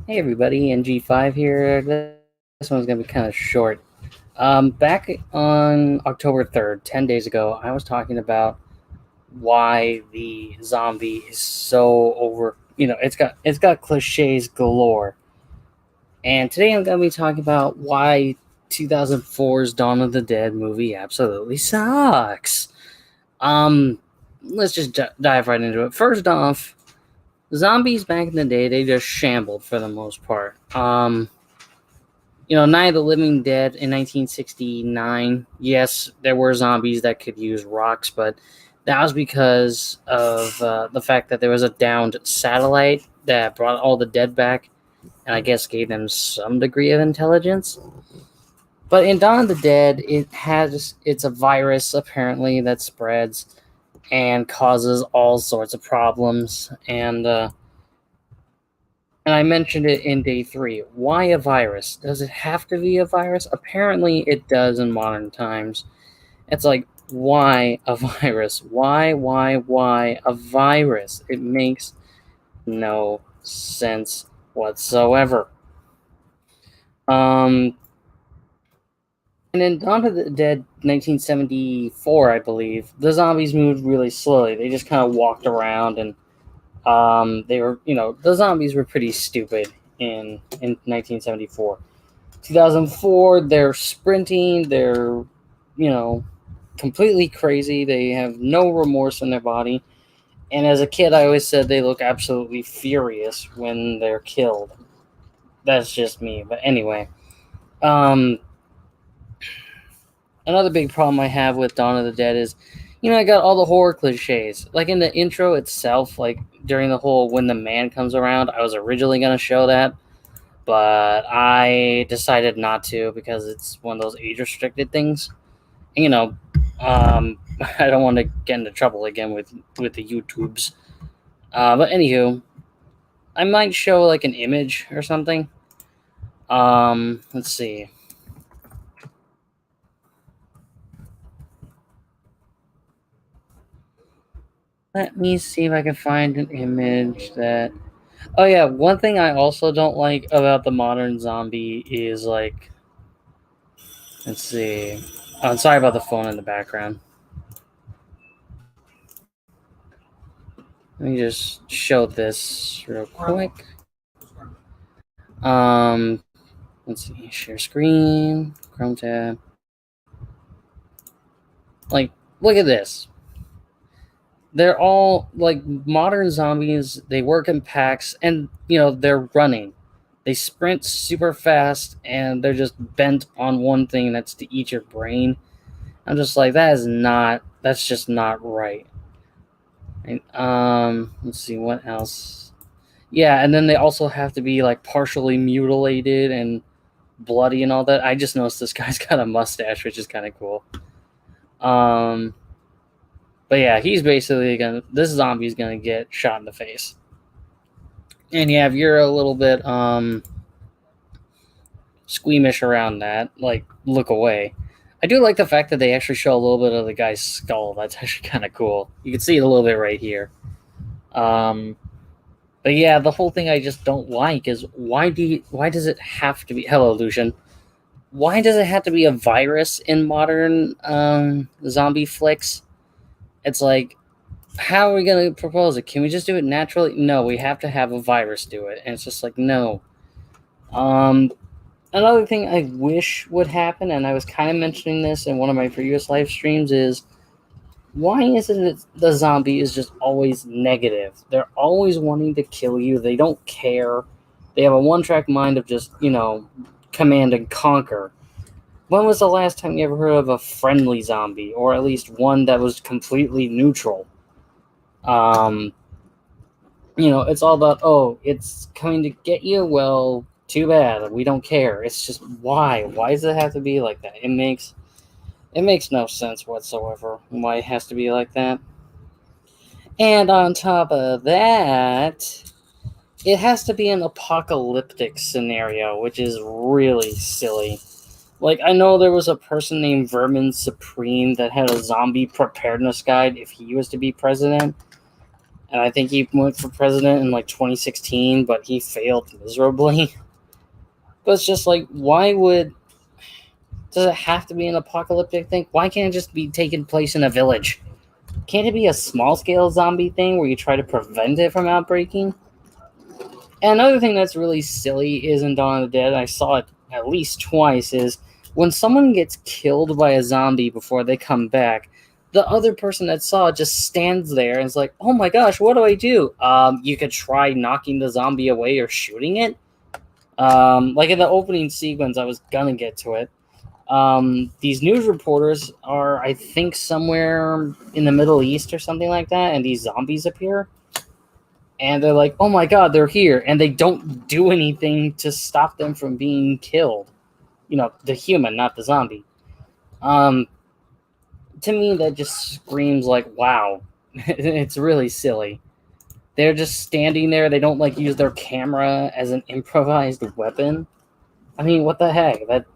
Hey everybody, NG5 here. This one's gonna be kind of short. Back on October 3rd, 10 days ago, I was talking about why the zombie is so over. It's got cliches galore. And today I'm gonna be talking about why 2004's Dawn of the Dead movie absolutely sucks. Um, let's just dive right into it. First off, zombies back in the day, they just shambled for the most part. Night of the Living Dead in 1969. Yes, there were zombies that could use rocks, but that was because of the fact that there was a downed satellite that brought all the dead back, and I guess gave them some degree of intelligence. But in Dawn of the Dead, it's a virus apparently that spreads and causes all sorts of problems, and I mentioned it in day 3. Why a virus? Does it have to be a virus? Apparently, it does in modern times. It's like, why a virus? Why a virus? It makes no sense whatsoever. Um, and in Dawn of the Dead 1974, I believe, the zombies moved really slowly. They just kind of walked around and they were, the zombies were pretty stupid in 1974. 2004, they're sprinting, they're, you know, completely crazy. They have no remorse in their body. And as a kid, I always said they look absolutely furious when they're killed. That's just me. But anyway, um, another big problem I have with Dawn of the Dead is, I got all the horror cliches. Like in the intro itself, like during the whole when the man comes around, I was originally going to show that, but I decided not to because it's one of those age restricted things. You know, I don't want to get into trouble again with the YouTubes. But anywho, I might show like an image or something. Let's see. Let me see if I can find an image that. Oh yeah, one thing I also don't like about the modern zombie is like, let's see. Oh, I'm sorry about the phone in the background. Let me just show this real quick. Let's see. Share screen, Chrome tab. Like, look at this. They're all like modern zombies. They work in packs, and they're running. They sprint super fast, and they're just bent on one thing. That's to eat your brain. I'm just like, that is not. That's just not right. And, let's see what else. Yeah, and then they also have to be like partially mutilated and bloody and all that. I just noticed this guy's got a mustache, which is kind of cool. But yeah, he's basically this zombie's gonna get shot in the face. And yeah, if you're a little bit squeamish around that, like look away. I do like the fact that they actually show a little bit of the guy's skull. That's actually kind of cool. You can see it a little bit right here. Um, but yeah, the whole thing I just don't like is why does it have to be? Hello, Lucian. Why does it have to be a virus in modern zombie flicks? It's like, how are we going to propose it? Can we just do it naturally? No, we have to have a virus do it. And it's just like, no. Um, Another thing I wish would happen, and I was kind of mentioning this in one of my previous live streams, is why is it that the zombie is just always negative? They're always wanting to kill you. They don't care. They have a one-track mind of just, command and conquer. When was the last time you ever heard of a friendly zombie, or at least one that was completely neutral? Um, it's all about, oh, it's coming to get you. Well, too bad. We don't care. It's just why? Why does it have to be like that? It makes no sense whatsoever. Why it has to be like that. And on top of that, it has to be an apocalyptic scenario, which is really silly. Like, I know there was a person named Vermin Supreme that had a zombie preparedness guide if he was to be president. and I think he went for president in like 2016, but he failed miserably. But it's just like, does it have to be an apocalyptic thing? Why can't it just be taking place in a village? Can't it be a small scale zombie thing where you try to prevent it from outbreaking? And another thing that's really silly is in Dawn of the Dead, I saw it at least twice, is when someone gets killed by a zombie before they come back, the other person that saw it just stands there and is like, oh my gosh, what do I do? You could try knocking the zombie away or shooting it. Like in the opening sequence, I was gonna get to it. These news reporters are, I think, somewhere in the Middle East or something like that, and these zombies appear. And they're like, oh my god, they're here. And they don't do anything to stop them from being killed. You know, the human, not the zombie. Um, to me, that just screams like, wow. It's really silly. They're just standing there. They don't like use their camera as an improvised weapon. I mean, what the heck? That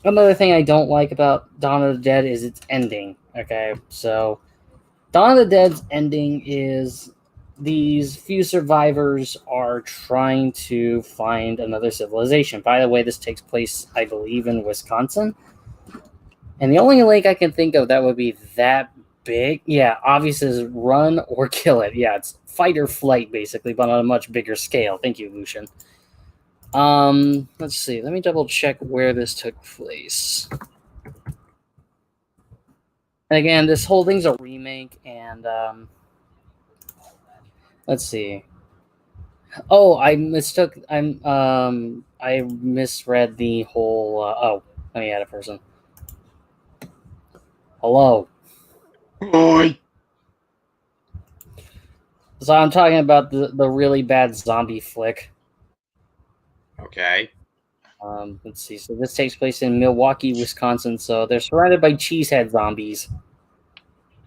Another thing I don't like about Dawn of the Dead is its ending. Okay, so Dawn of the Dead's ending is these few survivors are trying to find another civilization. By the way, this takes place, I believe, in Wisconsin. And the only lake I can think of that would be that big, yeah, obviously is run or kill it. Yeah, it's fight or flight, basically, but on a much bigger scale. Thank you, Lucian. Let's see. Let me double check where this took place. And again, this whole thing's a remake, and let's see. Oh, I mistook. I misread the whole. Let me add a person. Hello. Boy. So I'm talking about the really bad zombie flick. Okay. Let's see. So this takes place in Milwaukee, Wisconsin. So they're surrounded by cheesehead zombies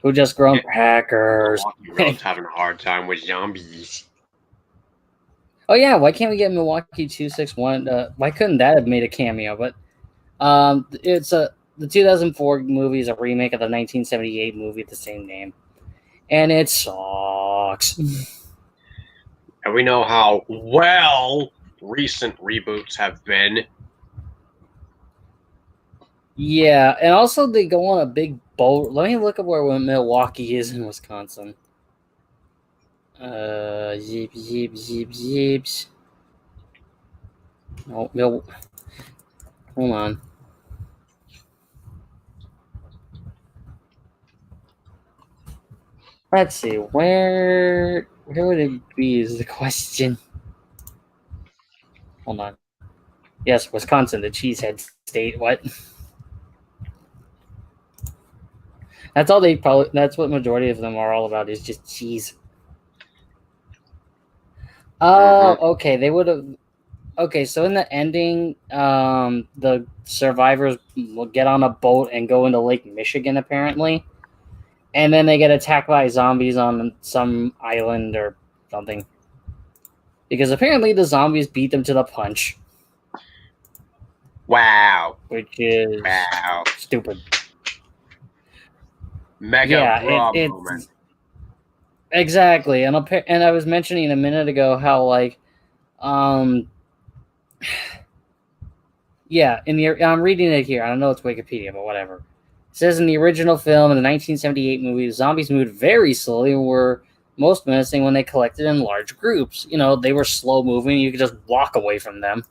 who just grown Packers. Milwaukee Road's having a hard time with zombies. Oh yeah, why can't we get Milwaukee 261? Why couldn't that have made a cameo? But it's the 2004 movie is a remake of the 1978 movie of the same name, and it sucks. And we know how well recent reboots have been. Yeah, and also they go on a big boat. Let me look up where Milwaukee is in Wisconsin. Zips. Oh, hold on. Let's see, where would it be is the question. Hold on. Yes, Wisconsin, the cheesehead state. What? That's all they probably. That's what majority of them are all about is just cheese. Oh, okay. They would have. Okay, so in the ending, the survivors will get on a boat and go into Lake Michigan, apparently, and then they get attacked by zombies on some island or something. Because apparently the zombies beat them to the punch. Wow. Which is stupid. Mega moment. Exactly, and I was mentioning a minute ago how like, yeah, I'm reading it here. I don't know it's Wikipedia, but whatever. It says in the original film in the 1978 movie, zombies moved very slowly and were most menacing when they collected in large groups. You know, they were slow moving; you could just walk away from them.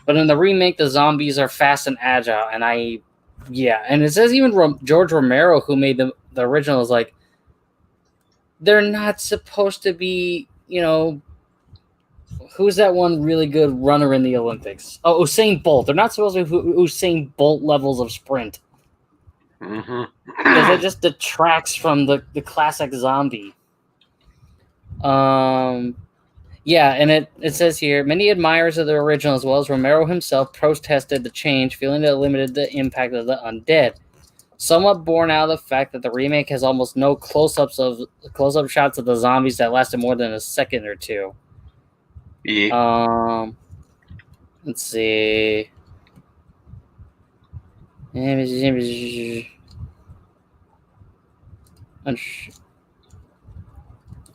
But in the remake, the zombies are fast and agile, and and it says even George Romero, who made the original, is like, they're not supposed to be, you know, who's that one really good runner in the Olympics? Oh, Usain Bolt. They're not supposed to be Usain Bolt levels of sprint. Because it just detracts from the classic zombie. Yeah, and it says here, many admirers of the original, as well as Romero himself, protested the change, feeling that it limited the impact of the undead. Somewhat borne out of the fact that the remake has almost no close-up shots of the zombies that lasted more than a second or two. Yeah. Let's see.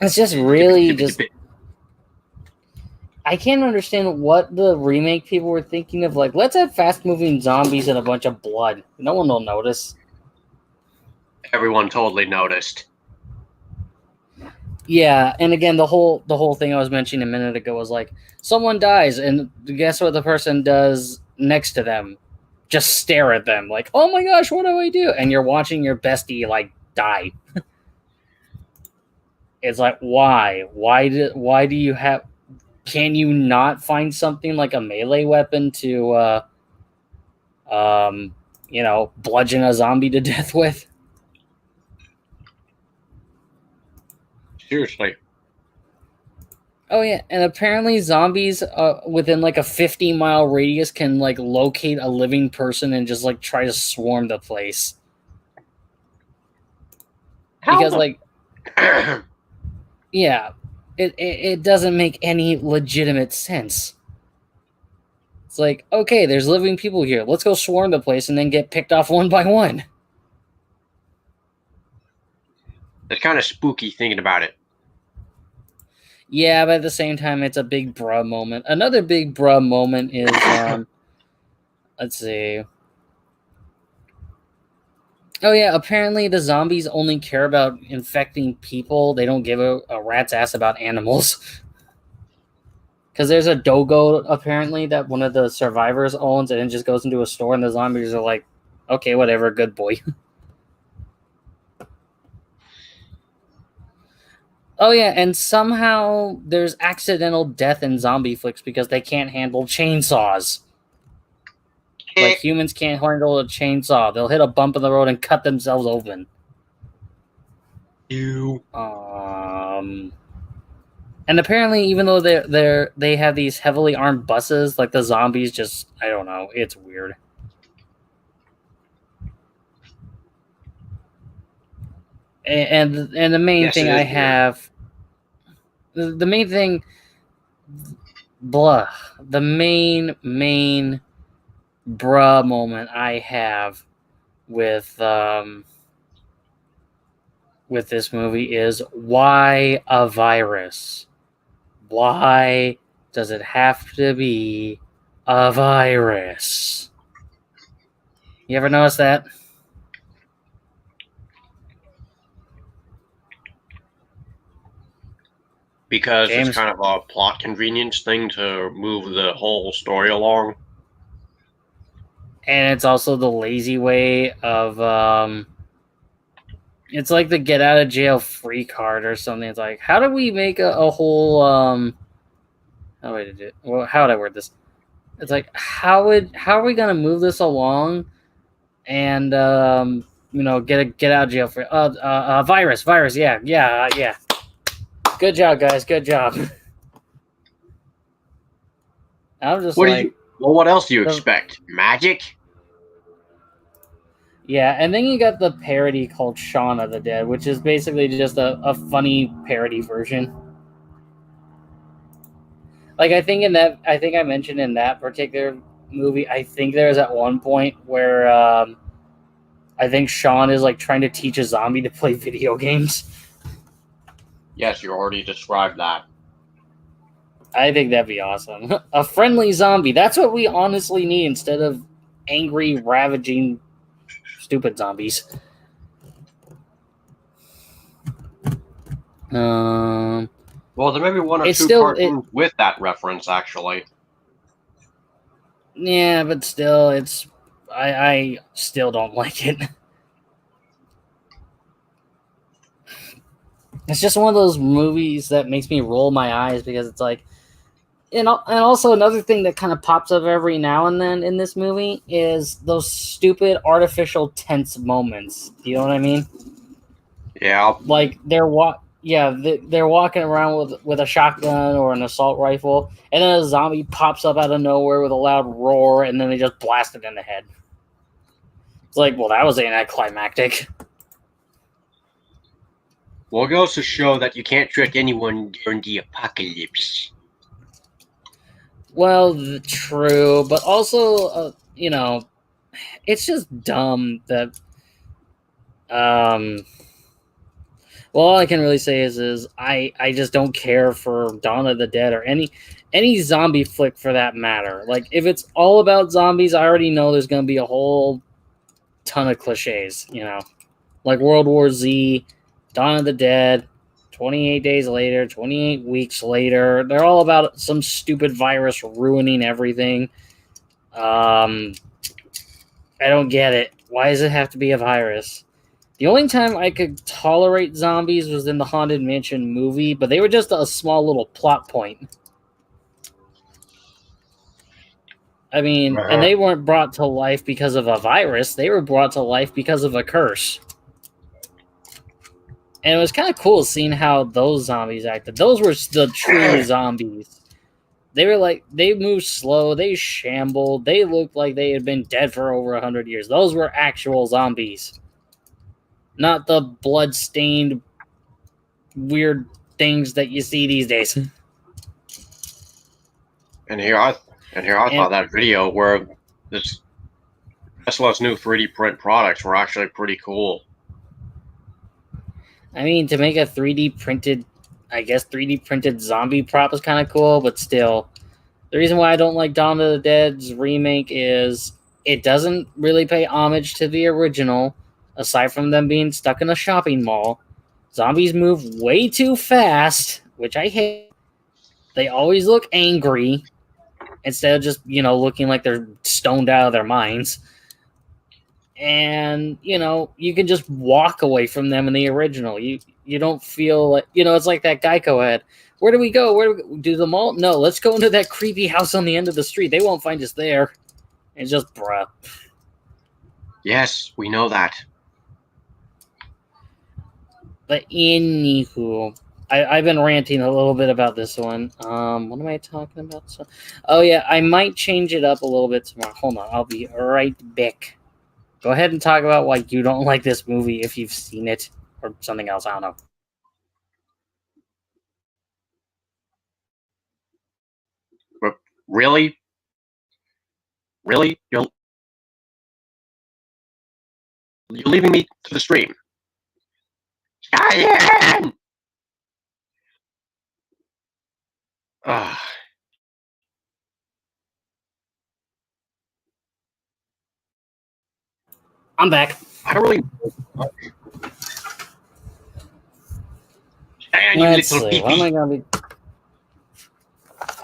It's just really just. I can't understand what the remake people were thinking of. Like, let's have fast-moving zombies and a bunch of blood. No one will notice. Everyone totally noticed. Yeah, and again, the whole thing I was mentioning a minute ago was like, someone dies, and guess what the person does next to them? Just stare at them, like, oh my gosh, what do I do? And you're watching your bestie like die. It's like, why? Why do you have? Can you not find something like a melee weapon to, bludgeon a zombie to death with? Seriously. Oh yeah, and apparently zombies within like a 50-mile radius can like locate a living person and just like try to swarm the place. Because like, yeah, it doesn't make any legitimate sense. It's like, okay, there's living people here. Let's go swarm the place and then get picked off one by one. It's kind of spooky thinking about it. Yeah, but at the same time, it's a big bruh moment. Another big bruh moment is, let's see. Oh yeah, apparently the zombies only care about infecting people. They don't give a rat's ass about animals. Because there's a dogo, apparently, that one of the survivors owns, and it just goes into a store, and the zombies are like, okay, whatever, good boy. Oh yeah, and somehow there's accidental death in zombie flicks because they can't handle chainsaws. Like, humans can't handle a chainsaw. They'll hit a bump in the road and cut themselves open. And apparently, even though they have these heavily armed buses, like the zombies just, I don't know, it's weird. And the main thing I have, the main thing, the main bruh moment I have with this movie is, why a virus? Why does it have to be a virus? You ever notice that? Because James? it's kind of a plot convenience thing to move the whole story along. And it's also the lazy way of, it's like the get out of jail free card or something. It's like, how do we make a whole, how do I do it? Well, how would I word this? It's like, how are we gonna move this along and, get out of jail free? Virus, yeah. Good job, guys. Good job. I'm just what else do you expect? Magic? Yeah, and then you got the parody called Shaun of the Dead, which is basically just a funny parody version. Like, I think I mentioned in that particular movie, I think there's at one point where I think Shaun is like trying to teach a zombie to play video games. Yes, you already described that. I think that'd be awesome. A friendly zombie. That's what we honestly need instead of angry, ravaging, stupid zombies. Well, there may be one or two cartoons with that reference, actually. Yeah, but still, I still don't like it. It's just one of those movies that makes me roll my eyes because it's like, and also another thing that kind of pops up every now and then in this movie is those stupid artificial tense moments. Do you know what I mean? Yeah. Like they're walking around with a shotgun or an assault rifle, and then a zombie pops up out of nowhere with a loud roar, and then they just blast it in the head. It's like, well, that was anticlimactic. Well, it goes to show that you can't trick anyone during the apocalypse. Well, true, but also, it's just dumb that, Well, all I can really say is I just don't care for Dawn of the Dead or any zombie flick for that matter. Like if it's all about zombies, I already know there's gonna be a whole ton of cliches, like World War Z, Dawn of the Dead, 28 days later, 28 weeks later. They're all about some stupid virus ruining everything. I don't get it. Why does it have to be a virus? The only time I could tolerate zombies was in the Haunted Mansion movie, but they were just a small little plot point. I mean, and they weren't brought to life because of a virus. They were brought to life because of a curse. And it was kind of cool seeing how those zombies acted. Those were the true zombies. They were like, they moved slow, they shambled, they looked like they had been dead for over 100 years. Those were actual zombies. Not the blood-stained, weird things that you see these days. And here I thought that video where this Tesla's new 3D print products were actually pretty cool. I mean, to make a 3D printed, I guess 3D printed zombie prop is kind of cool, but still. The reason why I don't like Dawn of the Dead's remake is it doesn't really pay homage to the original, aside from them being stuck in a shopping mall. Zombies move way too fast, which I hate. They always look angry instead of just, looking like they're stoned out of their minds. And, you can just walk away from them in the original. You don't feel like, it's like that Geico ad. Where do we go? Where do we do the mall? No, let's go into that creepy house on the end of the street. They won't find us there. It's just, bruh. Yes, we know that. But anywho, I've been ranting a little bit about this one. What am I talking about? Oh, yeah, I might change it up a little bit tomorrow. Hold on, I'll be right back. Go ahead and talk about why you don't like this movie if you've seen it or something else. I don't know. But really? Really? You're leaving me to the stream? Diane! I'm back. I don't really. Diane, you Let's little see. What am I pee-pee. gonna be?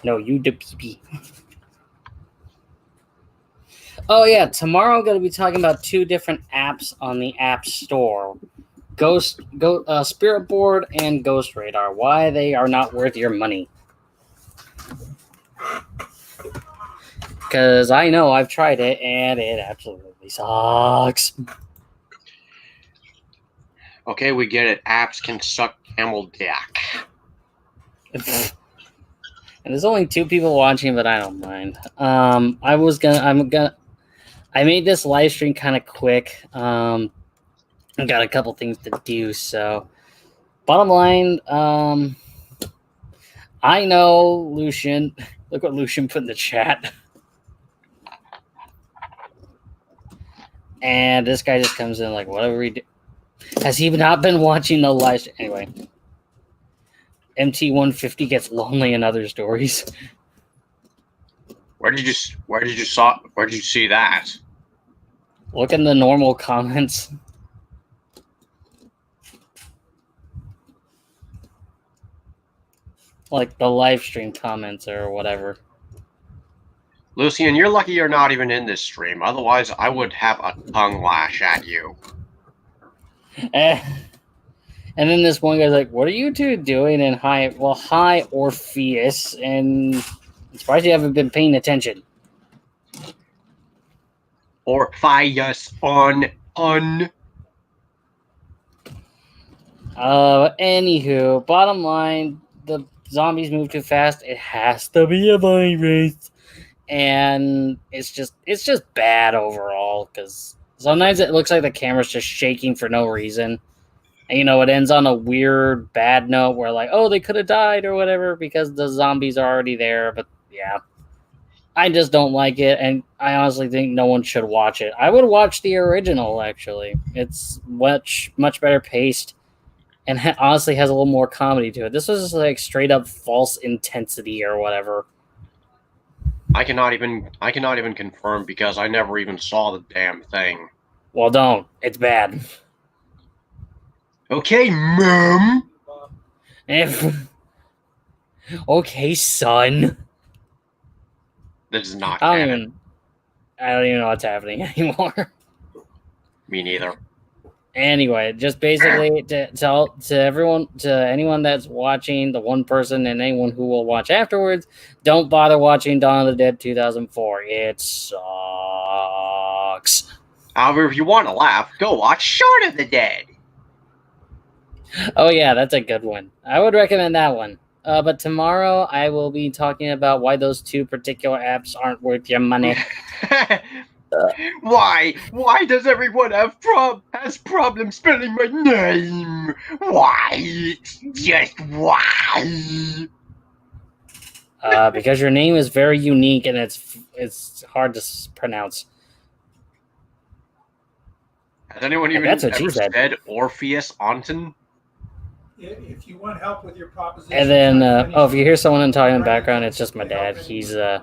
No, you the pee-pee. Oh yeah, tomorrow I'm going to be talking about two different apps on the App Store: Spirit Board and Ghost Radar. Why they are not worth your money? Because I know I've tried it and it absolutely sucks. Okay, we get it. Apps can suck camel dick. And there's only two people watching, but I don't mind. I made this live stream kind of quick. I got a couple things to do, so bottom line, I know Lucian. Look what Lucian put in the chat. And this guy just comes in like, whatever he do. Has he not been watching the live stream? Anyway, MT150 gets lonely in other stories. Where did you see that? Look in the normal comments. Like the live stream comments or whatever. Lucian, you're lucky you're not even in this stream. Otherwise, I would have a tongue lash at you. And then this one guy's like, what are you two doing? And hi, Orpheus. And I'm surprised you haven't been paying attention. Orpheus on. Anywho, bottom line, the zombies move too fast. It has to be a virus. And it's just bad overall, because sometimes it looks like the camera's just shaking for no reason. And, it ends on a weird, bad note where, like, oh, they could have died or whatever because the zombies are already there. But, yeah. I just don't like it, and I honestly think no one should watch it. I would watch the original, actually. It's much, much better paced. and honestly has a little more comedy to it. This was just like straight up false intensity or whatever. I cannot even confirm because I never even saw the damn thing. Well, don't. It's bad. Okay, Mom. Okay, son. This is not I canon. don't even know what's happening anymore. Me neither. Anyway, just basically to tell to everyone, to anyone that's watching, the one person and anyone who will watch afterwards, don't bother watching Dawn of the Dead 2004. It sucks. However, if you want to laugh, go watch Shaun of the Dead. Oh yeah, that's a good one. I would recommend that one. But tomorrow I will be talking about why those two particular apps aren't worth your money. Why? Why does everyone has problems spelling my name? Why? Just why? Because your name is very unique and it's hard to pronounce. Has anyone even That's what ever she said. said Orpheus Anton? If you want help with your proposition, And then, if you hear someone talking in the background, it's just my dad. He's in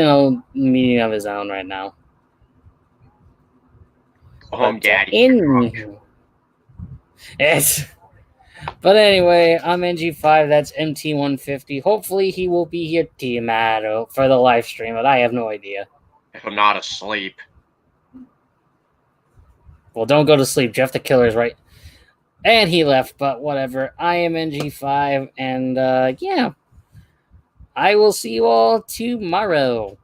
a meeting of his own right now. Go home, Daddy. But anyway, I'm NG5. That's MT150. Hopefully, he will be here tomorrow for the live stream, but I have no idea. If I'm not asleep. Well, don't go to sleep. Jeff the Killer's right. And he left, but whatever. I am NG5, and yeah. I will see you all tomorrow.